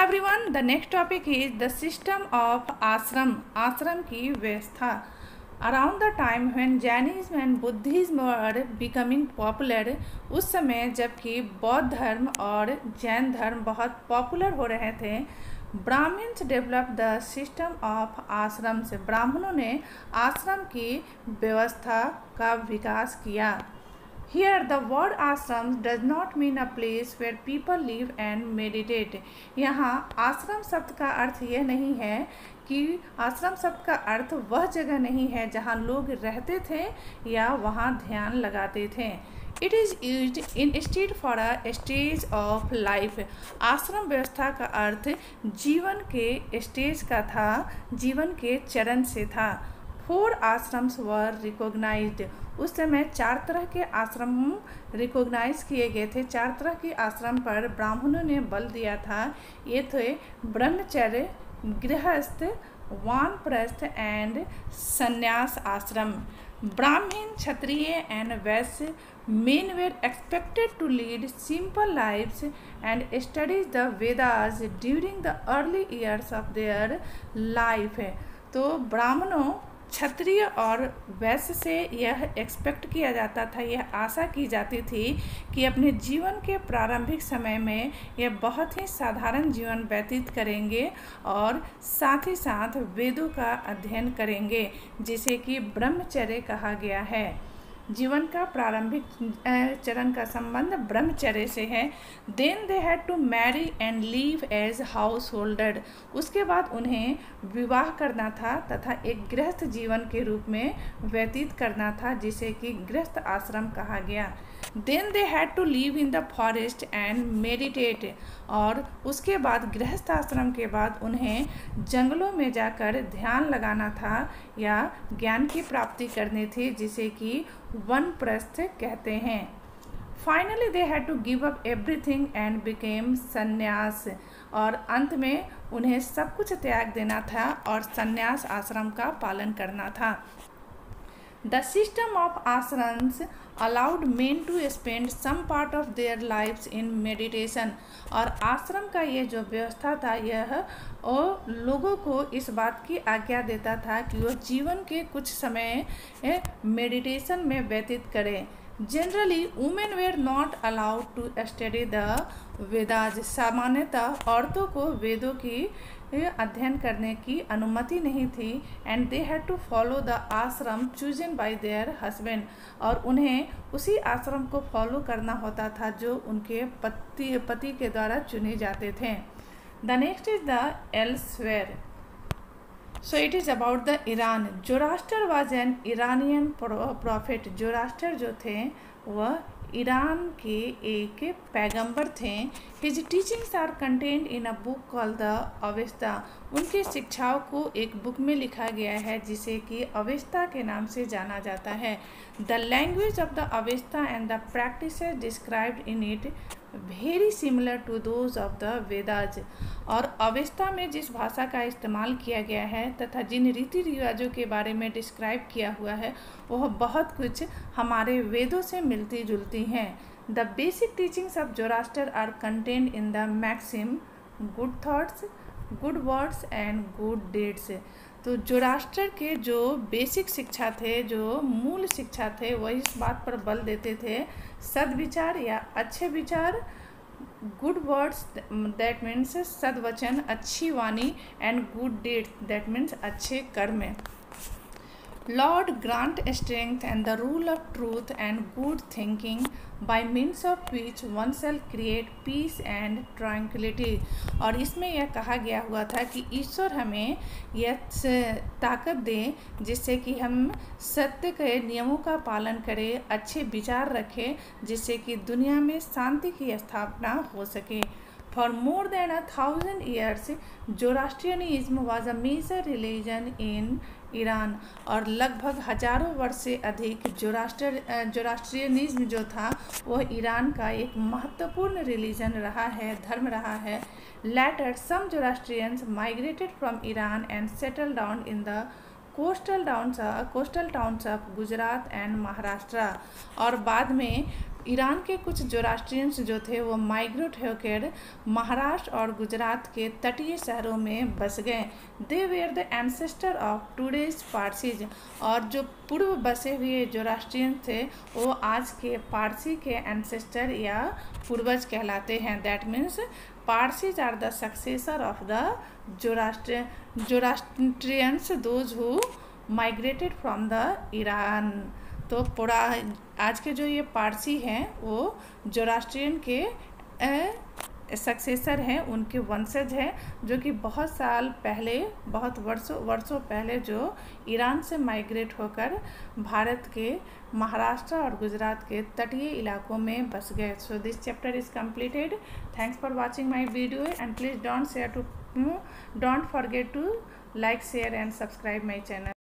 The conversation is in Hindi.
Everyone, the next topic is the system of आश्रम। आश्रम की व्यवस्था। Around the time when Jainism and Buddhism were becoming popular, उस समय जबकि बौद्ध धर्म और जैन धर्म बहुत पॉपुलर हो रहे थे, Brahmins develop the system of ashram से ब्राह्मणों ने आश्रम की व्यवस्था का विकास किया। Here the word आश्रम does not mean a place where people live and meditate। यहाँ आश्रम शब्द का अर्थ यह नहीं है कि आश्रम शब्द का अर्थ वह जगह नहीं है जहाँ लोग रहते थे या वहाँ ध्यान लगाते थे। It is used instead for a stage of life। आश्रम व्यवस्था का अर्थ जीवन के स्टेज का था, जीवन के चरण से था। 4 आश्रम्स वर रिकॉग्नाइज्ड। उस समय 4 तरह के आश्रम रिकॉग्नाइज किए गए थे। 4 तरह के आश्रम पर ब्राह्मणों ने बल दिया था। ये थे ब्रह्मचर्य, गृहस्थ, वानप्रस्थ एंड संन्यास आश्रम। ब्राह्मण, क्षत्रिय and Vysya men were expected to lead simple lives and study the Vedas during the early years of their life। तो ब्राह्मणों, क्षत्रिय और वैश्य से यह एक्सपेक्ट किया जाता था, यह आशा की जाती थी कि अपने जीवन के प्रारंभिक समय में यह बहुत ही साधारण जीवन व्यतीत करेंगे और साथ ही साथ वेदों का अध्ययन करेंगे, जिसे कि ब्रह्मचर्य कहा गया है। जीवन का प्रारंभिक चरण का संबंध ब्रह्मचर्य से है। Then they had to marry and live as householder. उसके बाद उन्हें विवाह करना था तथा एक गृहस्थ जीवन के रूप में व्यतीत करना था, जिसे कि गृहस्थ आश्रम कहा गया। Then they had to live in the forest and meditate. और उसके बाद गृहस्थ आश्रम के बाद उन्हें जंगलों में जाकर ध्यान लगाना था या ज्ञान की प्राप्ति करनी थी, जिसे कि वनप्रस्थ कहते हैं। Finally they had to give up everything and became sanyas. और अंत में उन्हें सब कुछ त्याग देना था और संन्यास आश्रम का पालन करना था। The system of ashrams allowed men to spend some part of their lives in meditation। और आश्रम का ये जो व्यवस्था था, यह लोगों को इस बात की आज्ञा देता था कि वह जीवन के कुछ समय मेडिटेशन में व्यतीत करें। Generally women were not allowed to study the Vedas. सामान्यतः औरतों को वेदों की अध्ययन करने की अनुमति नहीं थी। And they had to follow the ashram chosen by their husband. और उन्हें उसी आश्रम को फॉलो करना होता था जो उनके पति के द्वारा चुने जाते थे। The next is the elsewhere. So it is about the Iran. Zoroaster was an Iranian prophet. Zoroaster जो थे वह ईरान के एक पैगंबर थे। His teachings are contained in a book called the Avesta. उनके शिक्षाओं को एक बुक में लिखा गया है जिसे कि अवेस्ता के नाम से जाना जाता है। The language of the Avesta and the practices described in it very similar to those of the Vedas. और अवेस्ता में जिस भाषा का इस्तेमाल किया गया है तथा जिन रीति रिवाजों के बारे में डिस्क्राइब किया हुआ है, वह बहुत कुछ हमारे वेदों से मिलती जुलती हैं। The basic teachings of Zoroaster are contained in the maxim good thoughts, good words and good deeds. तो जोरास्टर के जो बेसिक शिक्षा थे, जो मूल शिक्षा थे, वह इस बात पर बल देते थे, सद्विचार या अच्छे विचार, गुड वर्ड्स दैट मीन्स सद्वचन, अच्छी वाणी, and good deed that means अच्छे कर्म। Lord grant strength and the rule of truth and good thinking by means of which one shall create peace and tranquility। और इसमें यह कहा गया हुआ था कि ईश्वर हमें यह ताकत दें जिससे कि हम सत्य के नियमों का पालन करें, अच्छे विचार रखें, जिससे कि दुनिया में शांति की स्थापना हो सके। For more than 1,000 years, Zoroastrianism was a major religion in Iran. और लगभग हजारों वर्ष से अधिक जोरास्ट्रियनिज्म जो था वह ईरान का एक महत्वपूर्ण रिलीजन रहा है, धर्म रहा है। Later, some Zoroastrians migrated from Iran and settled down in the coastal towns of Gujarat and Maharashtra. और बाद में ईरान के कुछ जोरास्ट्रियंस जो थे वो माइग्रेट होकर महाराष्ट्र और गुजरात के तटीय शहरों में बस गए। They were the ancestor of today's Parsis. और जो पूर्व बसे हुए जोरास्ट्रियन थे वो आज के पारसी के एंसेस्टर या पूर्वज कहलाते हैं। That means Parsis are the successor of the Zoroastrians, those who migrated from the Iran. तो पूरा आज के जो ये पारसी हैं वो जोरास्ट्रियन के सक्सेसर हैं, उनके वंशज हैं, जो कि बहुत साल पहले, बहुत वर्षों पहले जो ईरान से माइग्रेट होकर भारत के महाराष्ट्र और गुजरात के तटीय इलाकों में बस गए। So this chapter is completed. Thanks for watching my video and please don't forget to like, share and subscribe my channel.